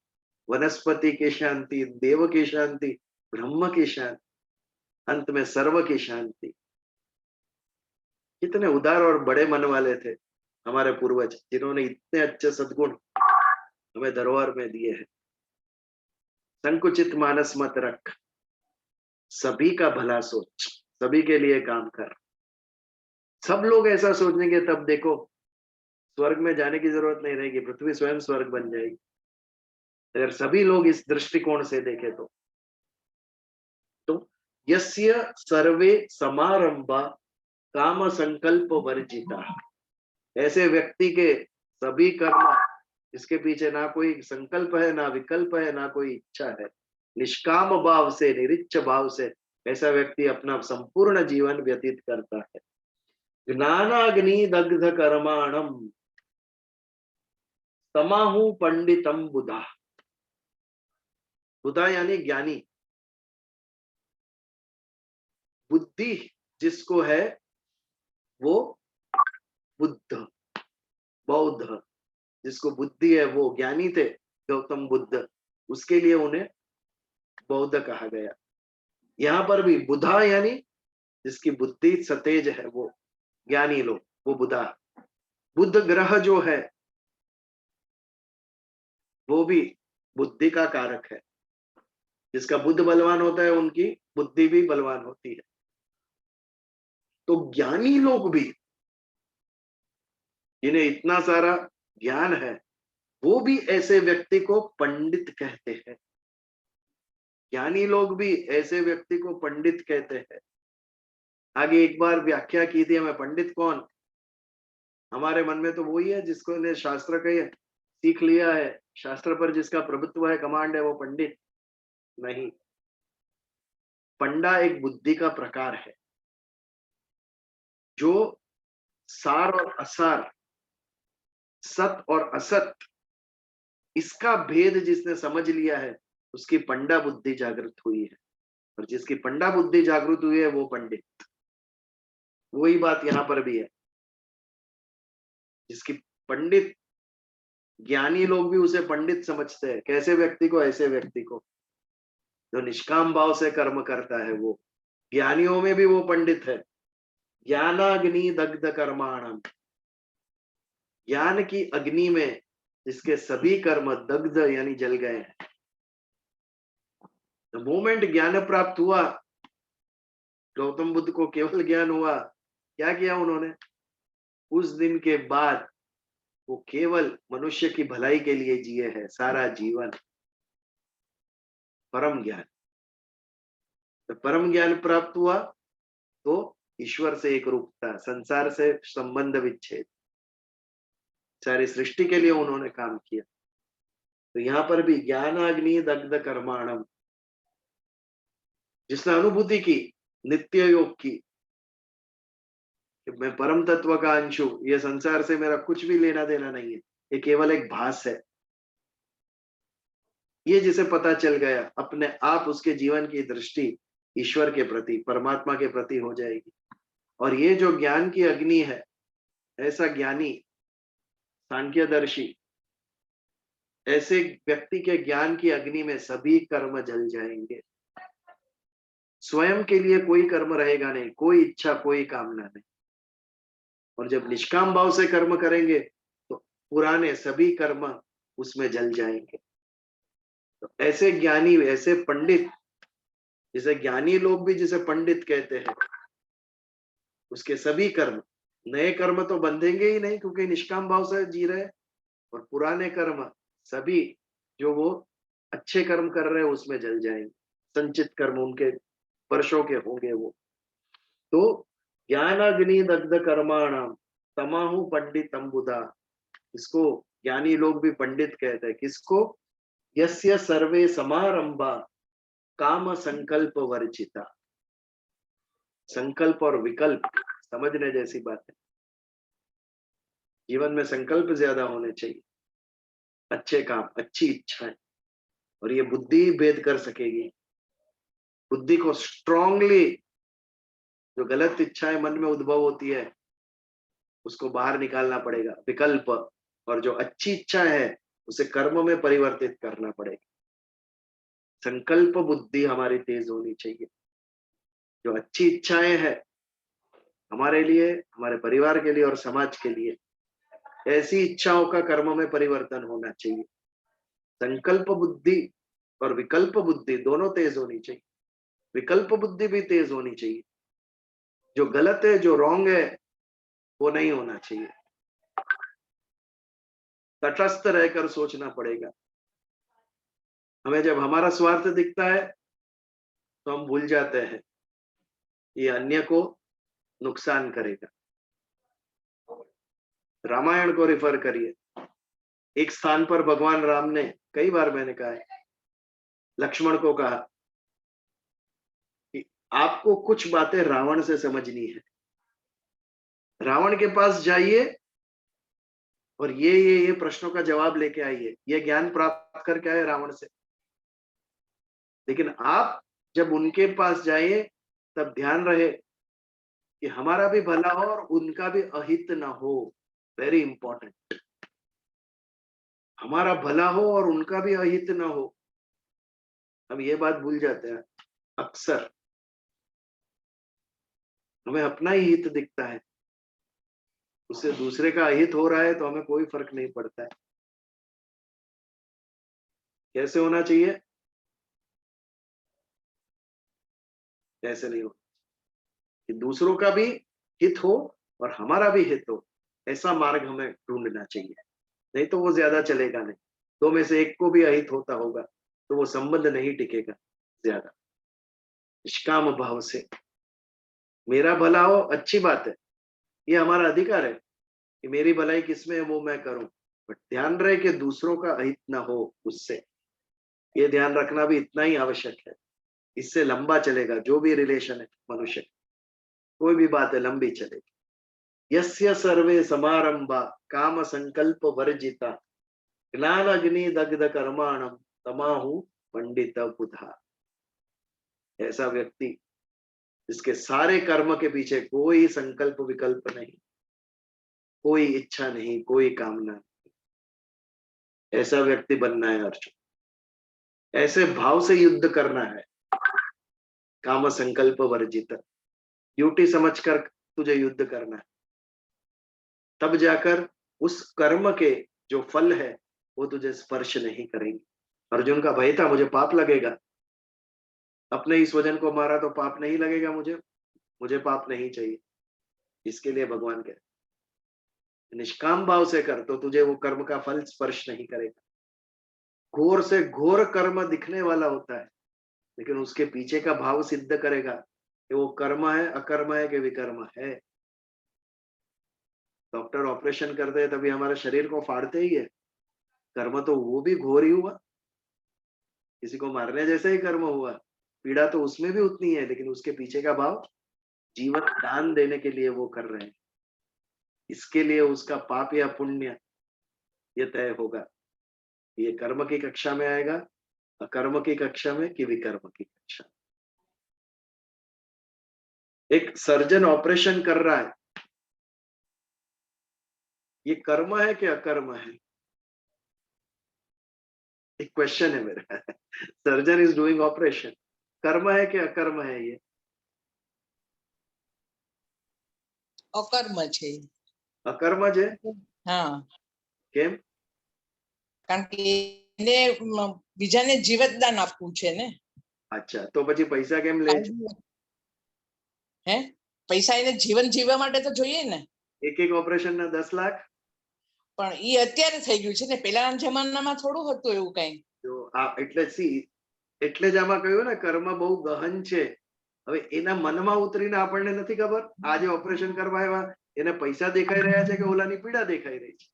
S1: वनस्पति की शांति, देव की शांति, ब्रह्म की शांति, अंत में सर्व की शांति। कितने उदार और बड़े मन वाले थे हमारे पूर्वज, जिन्होंने इतने अच्छे सद्गुण हमें धरोहर में दिए हैं। संकुचित मानस मत रख, सभी का भला सोच, सभी के लिए काम कर। सब लोग ऐसा सोचेंगे तब देखो स्वर्ग में जाने की जरूरत नहीं रहेगी, पृथ्वी स्वयं स्वर्ग बन जाएगी। अगर सभी लोग इस दृष्टिकोण से देखें तो यस्य सर्वे समारंभा काम संकल्प वर्जिता। ऐसे व्यक्ति के सभी कर्म, इसके पीछे ना कोई संकल्प है, ना विकल्प है, ना कोई इच्छा है, निष्काम भाव से, निरिच्छ भाव से ऐसा व्यक्ति अपना संपूर्ण जीवन व्यतीत करता है। ज्ञानाग्नि दग्ध कर्माणम तमाहु पंडितम बुधा। बुधा यानी ज्ञानी। बुद्धि जिसको है वो बुद्ध, बौद्ध। जिसको बुद्धि है वो ज्ञानी थे गौतम बुद्ध, उसके लिए उन्हें बौद्ध कहा गया। यहां पर भी बुधा यानी जिसकी बुद्धि सतेज है, वो ज्ञानी लोग, वो बुधा। बुध ग्रह जो है वो भी बुद्धि का कारक है। जिसका बुद्ध बलवान होता है उनकी बुद्धि भी बलवान होती है। तो ज्ञानी लोग भी, जिन्हें इतना सारा ज्ञान है, वो भी ऐसे व्यक्ति को पंडित कहते हैं। ज्ञानी लोग भी ऐसे व्यक्ति को पंडित कहते हैं। आगे एक बार व्याख्या की थी हमें, पंडित कौन? हमारे मन में तो वही है जिसको ने शास्त्र के सीख लिया है, शास्त्र पर जिसका प्रभुत्व है, कमांड है, वो पंडित नहीं। पंडा एक बुद्धि का प्रकार है जो सार और असार, सत और असत, इसका भेद जिसने समझ लिया है उसकी पंडा बुद्धि जागृत हुई है। और जिसकी पंडा बुद्धि जागृत हुई है वो पंडित। वही बात यहां पर भी है। जिसकी पंडित, ज्ञानी लोग भी उसे पंडित समझते हैं। कैसे व्यक्ति को? ऐसे व्यक्ति को जो निष्काम भाव से कर्म करता है, वो ज्ञानियों में भी वो पंडित है। ज्ञानाग्नि दग्ध कर्माणम, ज्ञान की अग्नि में जिसके सभी कर्म दग्ध यानी जल गए हैं। द मोमेंट ज्ञान प्राप्त हुआ, गौतम बुद्ध को केवल ज्ञान हुआ, क्या किया उन्होंने? उस दिन के बाद वो केवल मनुष्य की भलाई के लिए जिए हैं सारा जीवन। परम ज्ञान, तो परम ज्ञान प्राप्त हुआ तो ईश्वर से एक रूपता, संसार से संबंध विच्छेद, सारी सृष्टि के लिए उन्होंने काम किया। तो यहाँ पर भी ज्ञानाग्नि दग्ध कर्माणम, जिसने अनुभूति की, नित्य योग की कि मैं परम तत्व का अंश हूं, ये संसार से मेरा कुछ भी लेना देना नहीं है, ये केवल एक भास है। ये जिसे पता चल गया, अपने आप उसके जीवन की दृष्टि ईश्वर के प्रति, परमात्मा के प्रति हो जाएगी। और ये जो ज्ञान की अग्नि है, ऐसा ज्ञानी, सांख्यदर्शी, ऐसे व्यक्ति के ज्ञान की अग्नि में सभी कर्म जल जाएंगे। स्वयं के लिए कोई कर्म रहेगा नहीं, कोई इच्छा, कोई कामना नहीं। और जब निष्काम भाव से कर्म करेंगे तो पुराने सभी कर्म उसमें जल जाएंगे। तो ऐसे ज्ञानी, ऐसे पंडित, जिसे ज्ञानी लोग भी जिसे पंडित कहते हैं, उसके सभी कर्म, नए कर्म तो बंधेंगे ही नहीं क्योंकि निष्काम भाव से जी रहे हैं, और पुराने कर्म सभी जो वो अच्छे कर्म कर रहे हैं उसमें जल जाएंगे, संचित कर्म उनके वर्षों के होंगे वो। तो ज्ञानाग्नि दग्ध कर्माणाम तमाहु पंडितम बुधा, इसको ज्ञानी लोग भी पंडित कहते हैं। किसको? यस्य सर्वे समारंभा काम संकल्प वर्जिता। संकल्प और विकल्प समझने जैसी बात है। जीवन में संकल्प ज्यादा होने चाहिए, अच्छे काम, अच्छी इच्छाएं, और ये बुद्धि भेद कर सकेगी। बुद्धि को स्ट्रांगली, जो गलत इच्छाएं मन में उद्भव होती है उसको बाहर निकालना पड़ेगा, विकल्प, और जो अच्छी इच्छा है उसे कर्म में परिवर्तित करना पड़ेगा। संकल्प बुद्धि हमारी तेज होनी चाहिए। जो अच्छी इच्छाएं हैं हमारे लिए, हमारे परिवार के लिए और समाज के लिए, ऐसी इच्छाओं का कर्म में परिवर्तन होना चाहिए। संकल्प बुद्धि और विकल्प बुद्धि दोनों तेज होनी चाहिए। विकल्प बुद्धि भी तेज होनी चाहिए। जो गलत है, जो रॉन्ग है, वो नहीं होना चाहिए। तटस्थ रहकर सोचना पड़ेगा। हमें जब हमारा स्वार्थ दिखता है तो हम भूल जाते हैं ये अन्य को नुकसान करेगा। रामायण को रिफर करिए। एक स्थान पर भगवान राम ने, कई बार मैंने कहा है, लक्ष्मण को कहा कि आपको कुछ बातें रावण से समझनी है। रावण के पास जाइए और ये प्रश्नों का जवाब लेके आइए, ये ज्ञान प्राप्त करके आए रावण से। लेकिन आप जब उनके पास जाइए तब ध्यान रहे कि हमारा भी भला हो और उनका भी अहित ना हो। Very important. हमारा भला हो और उनका भी अहित ना हो। हम ये बात भूल जाते हैं अक्सर। हमें अपना ही हित दिखता है, उससे दूसरे का अहित हो रहा है तो हमें कोई फर्क नहीं पड़ता है। कैसे होना चाहिए? ऐसे नहीं हो कि दूसरों का भी हित हो और हमारा भी हित हो। ऐसा मार्ग हमें ढूंढना चाहिए, नहीं तो वो ज्यादा चलेगा नहीं। दो में से एक को भी अहित होता होगा तो वो संबंध नहीं टिकेगा ज्यादा। निष्काम भाव से मेरा भला हो, अच्छी बात है, ये हमारा अधिकार है कि मेरी भलाई किसमें है वो मैं करूं, बट ध्यान रहे कि दूसरों का अहित ना हो उससे। ये ध्यान रखना भी इतना ही आवश्यक है। इससे लंबा चलेगा जो भी रिलेशन है मनुष्य, कोई भी बात है लंबी चलेगी। यस्य सर्वे समारंभा काम संकल्प वर्जिता ज्ञान अग्नि दग्ध कर्माणम तमाहु पंडित बुधा। ऐसा व्यक्ति जिसके सारे कर्म के पीछे कोई संकल्प विकल्प नहीं, कोई इच्छा नहीं, कोई कामना नहीं, ऐसा व्यक्ति बनना है अर्जुन। ऐसे भाव से युद्ध करना है। काम संकल्प वर्जित, ड्यूटी समझकर तुझे युद्ध करना है। तब जाकर उस कर्म के जो फल है वो तुझे स्पर्श नहीं करेंगे। अर्जुन का भय था मुझे पाप लगेगा, अपने ही स्वजन को मारा तो पाप नहीं लगेगा मुझे पाप नहीं चाहिए। इसके लिए भगवान कहते निष्काम भाव से कर तो तुझे वो कर्म का फल स्पर्श नहीं करेगा। घोर से घोर कर्म दिखने वाला होता है, लेकिन उसके पीछे का भाव सिद्ध करेगा कि वो कर्म है, अकर्म है कि विकर्म है। डॉक्टर ऑपरेशन करते हैं तभी हमारे शरीर को फाड़ते ही है, कर्म तो वो भी घोर ही हुआ। किसी को मारने जैसा ही कर्म हुआ, पीड़ा तो उसमें भी उतनी है, लेकिन उसके पीछे का भाव जीवन दान देने के लिए वो कर रहे हैं। इसके लिए उसका पाप या पुण्य ये तय होगा। ये कर्म की कक्षा में आएगा, अकर्म की कक्षा में कि विकर्म की कक्षा में। एक सर्जन ऑपरेशन कर रहा है, ये कर्म है कि अकर्म है? एक क्वेश्चन है मेरा। सर्जन इज डूइंग ऑपरेशन, कर्म है कि अकर्म है? ये
S5: અકર્મ છે.
S1: અકર્મ છે?
S5: હા,
S1: કેમ?
S5: કારણ કે એને બીજાને જીવતદાન આપવું છે ને.
S1: અચ્છા, તો પછી પૈસા કેમ લે છે?
S5: હે? પૈસા એને જીવન જીવવા માટે તો જોઈએ ને.
S1: એક ઓપરેશન ના 10 લાખ.
S5: પણ એ અત્યારે થઈ ગયું છે ને, પેલાના જમાનામાં થોડું હતું એવું કઈ.
S1: જો આ એટલે જ આમાં કહ્યું ને કર્મ બહુ ગહન છે. હવે એના મનમાં ઉતરીને આપણને નથી ખબર. આજે ઓપરેશન કરવા આવ્યા એને પૈસા દેખાઈ રહ્યા છે કે ઓલાની પીડા દેખાઈ રહી છે,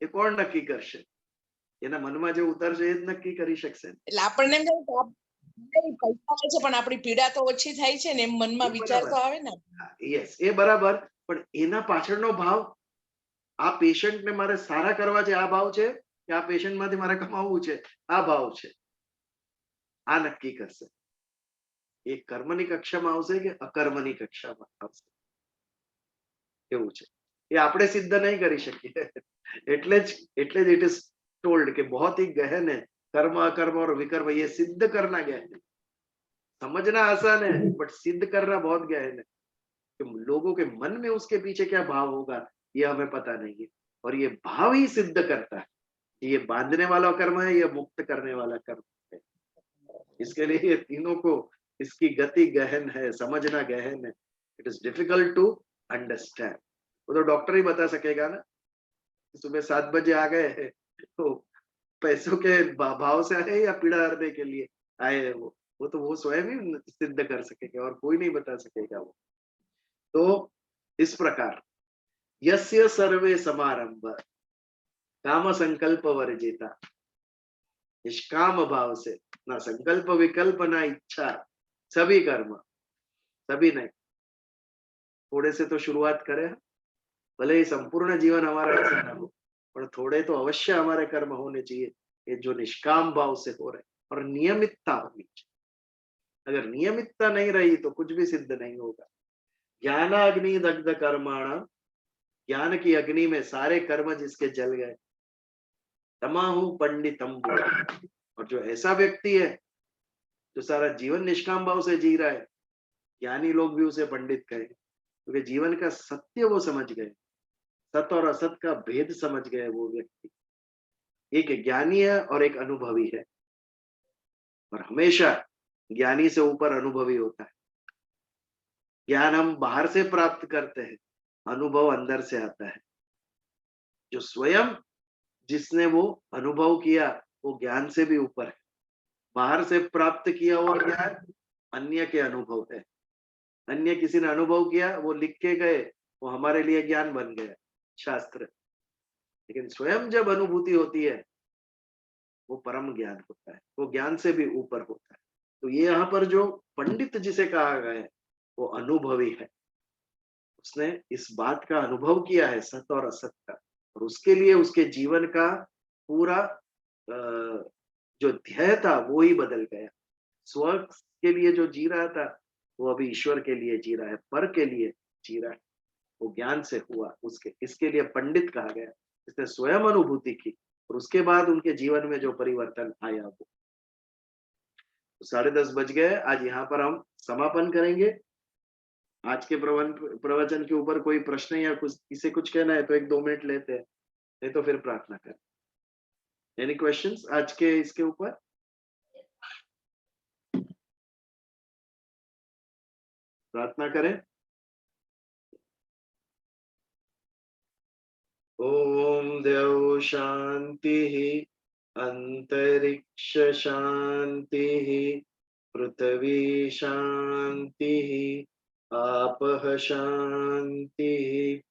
S1: એ કોણ નક્કી કરશે? એના મનમાં જે ઉતરશે એ જ નક્કી કરી શકશે.
S5: એટલે આપણને એમ થાય કે પૈસા આવે છે પણ આપણી પીડા તો ઓછી થાય છે ને, એમ મનમાં વિચાર તો આવે ને.
S1: યસ, એ બરાબર. પણ એના પાછળનો ભાવ, આ પેશન્ટને મારે સારા કરવા છે આ ભાવ છે કે આ પેશન્ટમાંથી મારે કમાવવું છે આ ભાવ છે, આ નક્કી કરશે. એ કર્મની કક્ષામાં આવશે કે અકર્મની કક્ષામાં આવશે, એવું છે. એ આપણે સિદ્ધ નહીં કરી શકીએ. એટલે જ ઇટ ઇઝ टोल्ड कि बहुत ही गहन है कर्म अकर्म और विकर्म, ये सिद्ध करना गहन है. समझना आसान है बट सिद्ध करना बहुत गहन है. कि लोगों के मन में उसके पीछे क्या भाव होगा ये हमें पता नहीं है, और ये भाव ही सिद्ध करता है ये बांधने वाला कर्म है, ये मुक्त करने वाला कर्म है. इसके लिए ये तीनों को, इसकी गति गहन है, समझना गहन है. It is difficult to understand. वो तो डॉक्टर ही बता सकेगा ना. सुबह 7 बजे आ गए तो पैसों के भाव से आए या पीड़ा हरने के लिए आए हैं, वो तो वो स्वयं ही सिद्ध कर सकेगा और कोई नहीं बता सकेगा वो. तो इस प्रकार यस्य सर्वे समारंभ काम संकल्प वर्जिता, निष्काम भाव से, ना संकल्प विकल्प ना इच्छा, सभी कर्म, सभी नहीं, थोड़े से तो शुरुआत करें. भले ही संपूर्ण जीवन हमारा ऐसा ना हो पर थोड़े तो अवश्य हमारे कर्म होने चाहिए ये जो निष्काम भाव से हो रहे, और नियमितता होनी चाहिए. अगर नियमितता नहीं रही तो कुछ भी सिद्ध नहीं होगा. ज्ञानाग्नि दग्ध कर्माणम, ज्ञान की अग्नि में सारे कर्म जिसके जल गए, तमाहु पंडितम बोला. और जो ऐसा व्यक्ति है जो सारा जीवन निष्काम भाव से जी रहा है, ज्ञानी लोग भी उसे पंडित कहेंगे, क्योंकि जीवन का सत्य वो समझ गए, सत और असत का भेद समझ गए वो व्यक्ति. एक ज्ञानी है और एक अनुभवी है, और हमेशा ज्ञानी से ऊपर अनुभवी होता है. ज्ञान हम बाहर से प्राप्त करते हैं, अनुभव अंदर से आता है. जो स्वयं जिसने वो अनुभव किया वो ज्ञान से भी ऊपर है. बाहर से प्राप्त किया हुआ ज्ञान अन्य के अनुभव है. अन्य किसी ने अनुभव किया, वो लिख के गए, वो हमारे लिए ज्ञान बन गया, शास्त्र. लेकिन स्वयं जब अनुभूति होती है वो परम ज्ञान होता है, वो ज्ञान से भी ऊपर होता है. तो ये यहाँ पर जो पंडित जिसे कहा गया है वो अनुभवी है. उसने इस बात का अनुभव किया है, सत और असत का, और उसके लिए उसके जीवन का पूरा जो ध्येय था वो ही बदल गया. स्व के लिए जो जी रहा था वो अभी ईश्वर के लिए जी रहा है, पर के लिए जी रहा है. वो ज्ञान से हुआ उसके, इसके लिए पंडित कहा गया. इसने स्वयं अनुभूति की और उसके बाद उनके जीवन में जो परिवर्तन आया वो. तो 10:30 बज गए. आज यहाँ पर हम समापन करेंगे. आज के प्रवचन के ऊपर कोई प्रश्न या कुछ किसे कुछ कहना है तो 1-2 मिनट लेते हैं, नहीं तो फिर प्रार्थना करें. एनी क्वेश्चंस आज के इसके ऊपर? प्रार्थना करें. ओम देव शांति, अंतरिक्ष शांति, पृथ्वी शांति, आपः शांति,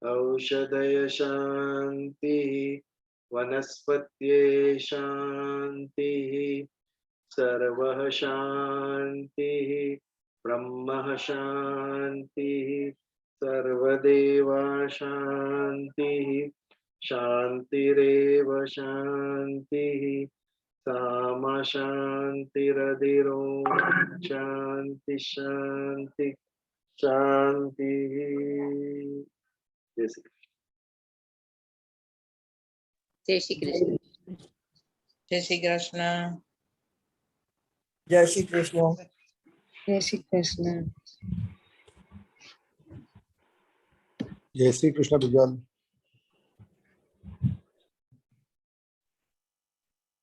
S1: औषधय शांति, वनस्पत्ये शांति, सर्वः शांति, ब्रह्म शांति, सर्वदेवा शांति, शांतिरेव शांति, सामा शांतिरधिरोम शांति शांति शांति. जय श्री
S4: जय श्री कृष्ण.
S5: જય શ્રી કૃષ્ણ.
S6: जय Shri Krishna.
S3: Jai Shri Krishna.
S6: जय श्री कृष्ण विज्ञान.